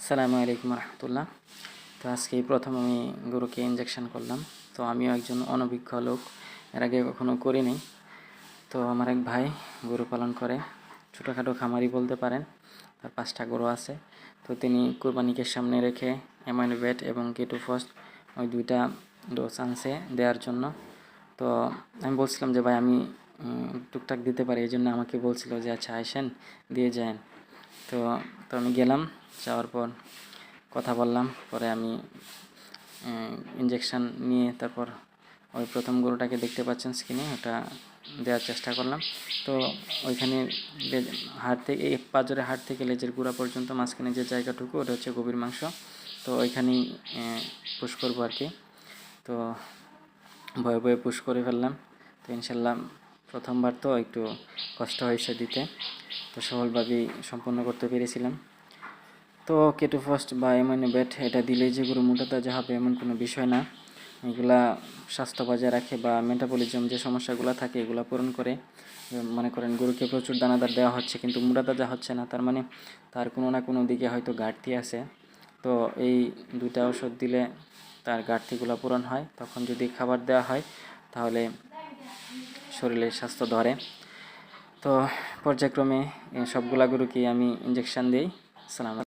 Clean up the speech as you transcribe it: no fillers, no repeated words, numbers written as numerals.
আসসালামু আলাইকুম রহমতুল্লাহ। তো আজকে প্রথম আমি গরুকে ইঞ্জেকশন করলাম। তো আমিও একজন অনভিজ্ঞ লোক, এর আগে কখনো করিনি। তো আমার এক ভাই গরু পালন করে, ছোটোখাটো খামারি বলতে পারেন। তার 5টা গরু আছে। তো তিনি কোরবানিকে সামনে রেখে অ্যামাইনোভেট এবং কেটোফাস্ট ওই 2টা ডোজ আনছে দেওয়ার জন্য। তো আমি বলছিলাম যে ভাই আমি টুকটাক দিতে পারি, এই জন্য আমাকে বলছিল যে আচ্ছা আসেন দিয়ে যান। তো তো আমি গেলাম, যাওয়ার পর কথা বললাম, পরে আমি ইঞ্জেকশান নিয়ে তারপর ওই প্রথম গরুটাকে দেখতে পাচ্ছেন স্ক্রিনে, ওটা দেওয়ার চেষ্টা করলাম। তো ওইখানে হাড় থেকে পাঁজরের হাড় থেকে লেজের গুঁড়া পর্যন্ত মাঝখানে যে জায়গাটুকু ওটা হচ্ছে গভীর মাংস। তো ওইখানেই পুশ করবো আর কি। তো ভয়ে ভয়ে পুশ করে ফেললাম। তো ইনশাল্লাহ প্রথমবার তো একটু কষ্ট হয়েছে দিতে, তো সফলভাবেই সম্পন্ন করতে পেরেছিলাম। তো কেটোফাস্ট বা অ্যামাইনোভেট এটা দিলে যে গরু মোটা তাজা হবে এমন কোনো বিষয় না। এগুলা স্বাস্থ্য বজায় রাখে বা মেটাবলিজম যে সমস্যাগুলো থাকে এগুলো পূরণ করে। মনে করেন গরুকে প্রচুর দানাদার দেওয়া হচ্ছে কিন্তু মোটা তাজা হচ্ছে না, তার মানে তার কোনো না কোনো দিকে হয়তো ঘাটতি আছে। তো এই 2টা ওষুধ দিলে তার ঘাটতিগুলো পূরণ হয়। তখন যদি খাবার দেওয়া হয় তাহলে শরীরের স্বাস্থ্য ধরে। তো পর্যায়ক্রমে সবগুলা গরুকেই আমি ইঞ্জেকশান দিই। আসসালামু আলাইকুম।